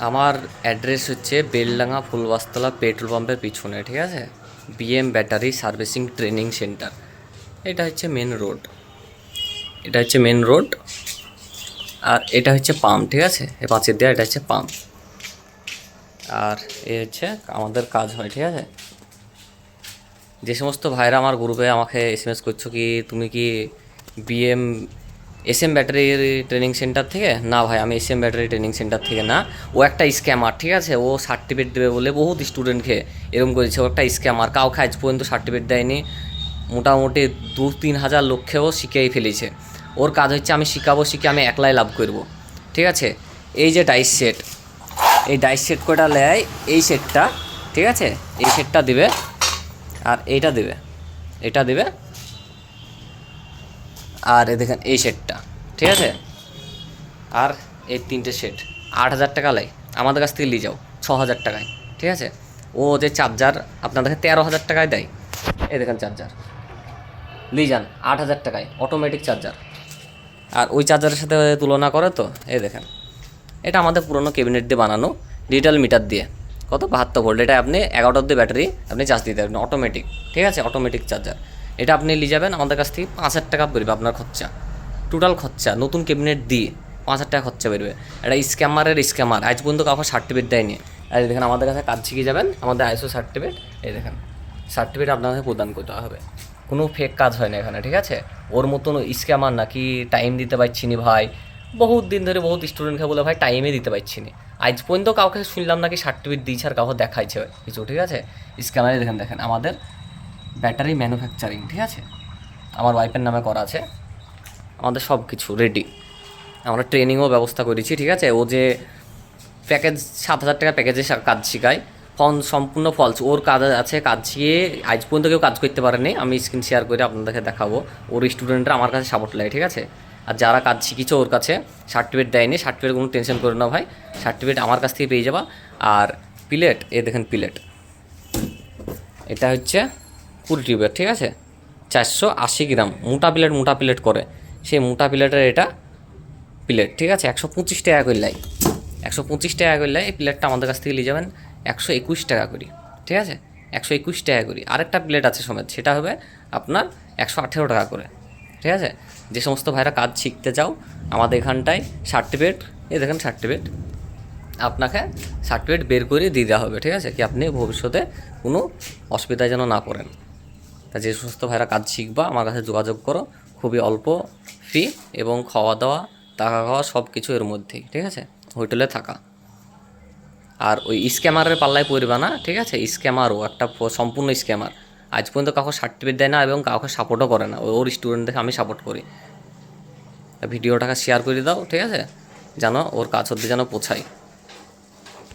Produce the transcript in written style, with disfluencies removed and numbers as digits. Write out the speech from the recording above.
আমার অ্যাড্রেস হচ্ছে বেলডাঙ্গা ফুলবাস্তলা পেট্রোল পাম্পের পিছনে, ঠিক আছে? BM battery servicing training centre. এটা হচ্ছে মেন রোড, এটা হচ্ছে মেন রোড। আর এটা হচ্ছে পাম্প, ঠিক আছে? এই পাঁচের দেওয়া এটা হচ্ছে পাম্প। আর এ হচ্ছে আমাদের কাজ হয়, ঠিক আছে? যে সমস্ত ভাইরা আমার গ্রুপে আমাকে এসএমএস করছো কি তুমি কি BM SM battery training centre থেকে, না ভাই আমি এসএম ব্যাটারি ট্রেনিং সেন্টার থেকে না, ও একটা স্ক্যামার, ঠিক আছে? ও সার্টিফিকেট দেবে বলে বহুত স্টুডেন্টকে এরকম করেছে। ও একটা স্ক্যামার, কাউকে আজ পর্যন্ত সার্টিফিকেট দেয়নি। মোটামুটি 2-3 হাজার লক্ষেও শিখেই ফেলেছে। ওর কাজ হচ্ছে আমি শিখাবো, শিখে আমি একলাই লাভ করব, ঠিক আছে? এই যে ডাইস সেট, এই ডাইস সেট কটা নেয়, এই সেটটা, ঠিক আছে? এই সেটটা দিবে, আর এইটা দেবে, এটা দেবে, আর এ দেখেন এই সেটটা, ঠিক আছে? আর এই তিনটে সেট 8,000 টাকা লাই, আমাদের কাছ থেকে নিয়ে যাও 6,000 টাকায়, ঠিক আছে? ও যে চার্জার আপনাদেরকে 13,000 টাকায় দেয়, এই দেখেন চার্জার নিয়ে যান 8,000 টাকায়, অটোমেটিক চার্জার। আর ওই চার্জারের সাথে তুলনা করে তো এই দেখেন, এটা আমাদের পুরনো ক্যাবিনেট দিয়ে বানানো, ডিজিটাল মিটার দিয়ে, কত 72 ভোল্ট। এটা আপনি 11টা অব্দি ব্যাটারি আপনি চার্জ দিতে পারবেন অটোমেটিক, ঠিক আছে? Automatic charger. এটা আপনি নিয়ে যাবেন আমাদের কাছ থেকে, 5,000 টাকা পড়বে আপনার খরচা, টোটাল খরচা নতুন ক্যাবিনেট দিয়ে 5,000 টাকা খরচা বেরবে। এটা স্ক্যামারের স্ক্যামার, আজ পর্যন্ত কাউকে সার্টিফিকেট দেয়নি। আর দেখেন আমাদের কাছে কাজ শিখে যাবেন, আমাদের আইএসও সার্টিফিকেট, এই দেখেন সার্টিফিকেট আপনাকে প্রদান করতে হবে। কোনো ফেক কাজ হয় না এখানে, ঠিক আছে? ওর মতন স্ক্যামার নাকি টাইম দিতে পারছি নি ভাই, বহুত দিন ধরে বহুত স্টুডেন্টকে বলে ভাই টাইমে দিতে পারছি না, আজ পর্যন্ত কাউকে শুনলাম নাকি সার্টিফিকেট দিয়েছে আর কাউকে দেখাইছে কিছু, ঠিক আছে? স্ক্যানারে দেখেন, দেখেন আমাদের ব্যাটারি ম্যানুফ্যাকচারিং, ঠিক আছে? আমার ওয়াইফের নামে করা আছে, আমাদের সব কিছু রেডি। আমরা ট্রেনিংও ব্যবস্থা করেছি, ঠিক আছে? ও যে প্যাকেজ 7,000 টাকা প্যাকেজে কাজ শেখায়, সম্পূর্ণ ফলস। ওর কাজ আছে, কাজ শিখিয়ে আজ পর্যন্ত কেউ কাজ করতে পারেনি। আমি স্ক্রিন শেয়ার করে আপনাদেরকে দেখাবো। ওর স্টুডেন্টরা আমার কাছে সাপোর্ট লাগে, ঠিক আছে? আর যারা কাজ শিখেছে ওর কাছে সার্টিফিকেট দেয়নি, সার্টিফিকেট কোনো টেনশন করে না ভাই, সার্টিফিকেট আমার কাছ থেকে পেয়ে যাবা। আর প্লেট, এ দেখেন প্লেট, এটা হচ্ছে 20 টিউবের, ঠিক আছে? 480 গ্রাম মোটা প্লেট, মোটা প্লেট করে, সেই মোটা প্লেটের এটা প্লেট, ঠিক আছে? 125 টাকা করে লাই, 125 টাকা করে লাই। এই প্লেটটা আমাদের কাছ থেকে নিয়ে যাবেন 121 টাকা করি, ঠিক আছে? 121 টাকা করি। আরেকটা প্লেট আছে সমেত, সেটা হবে আপনার 118 টাকা করে, ঠিক আছে? যে সমস্ত ভাইরা কাজ শিখতে চাও আমাদের এখানটায় সার্টিফিকেট, এই দেখেন সার্টিফিকেট, আপনাকে সার্টিফিকেট বের করে দিয়ে দেওয়া হবে, ঠিক আছে? কি আপনি ভবিষ্যতে কোনো অসুবিধায় যেন না পড়েন। তা যে সমস্ত ভাইরা কাজ শিখবা আমার কাছে যোগাযোগ করো, খুবই অল্প ফি এবং খাওয়া দাওয়া, থাকা খাওয়া সব কিছু এর মধ্যেই, ঠিক আছে? হোটেলে থাকা। আর ওই স্ক্যামারের পাল্লায় পড়বে না, ঠিক আছে? স্ক্যামারও একটা সম্পূর্ণ স্ক্যামার, আজ পর্যন্ত কাউকে সার্টিফিকেট দেয় না এবং কাউকে সাপোর্টও করে না। ওর স্টুডেন্টদের আমি সাপোর্ট করি। ভিডিওটাকে শেয়ার করে দাও, ঠিক আছে? যেন ওর কাজ হতে যেন পৌঁছায়।